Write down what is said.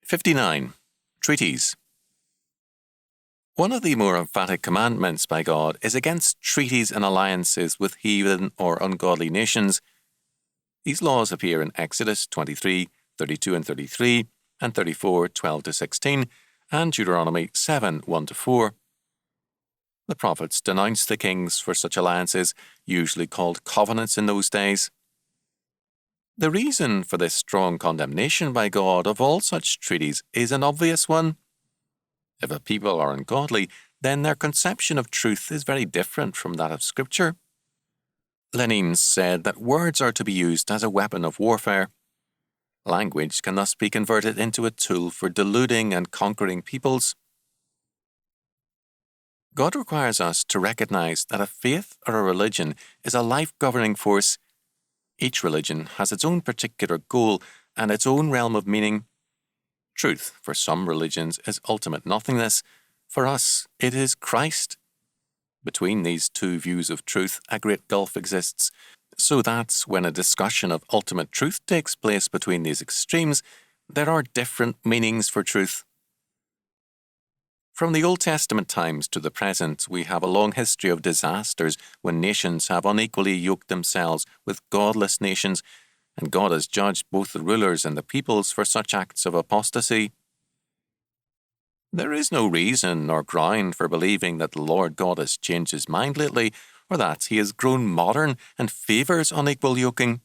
59. Treaties. One of the more emphatic commandments by God is against treaties and alliances with heathen or ungodly nations. These laws appear in Exodus 23, 32 and 33, and 34, 12 to 16, and Deuteronomy 7, 1 to 4. The prophets denounced the kings for such alliances, usually called covenants in those days. The reason for this strong condemnation by God of all such treaties is an obvious one. If a people are ungodly, then their conception of truth is very different from that of Scripture. Lenin said that words are to be used as a weapon of warfare. Language can thus be converted into a tool for deluding and conquering peoples. God requires us to recognize that a faith or a religion is a life-governing force. Each religion has its own particular goal and its own realm of meaning. Truth, for some religions, is ultimate nothingness. For us, it is Christ. Between these two views of truth, a great gulf exists, so that when a discussion of ultimate truth takes place between these extremes, there are different meanings for truth. From the Old Testament times to the present, we have a long history of disasters when nations have unequally yoked themselves with godless nations, and God has judged both the rulers and the peoples for such acts of apostasy. There is no reason nor ground for believing that the Lord God has changed his mind lately, or that he has grown modern and favours unequal yoking.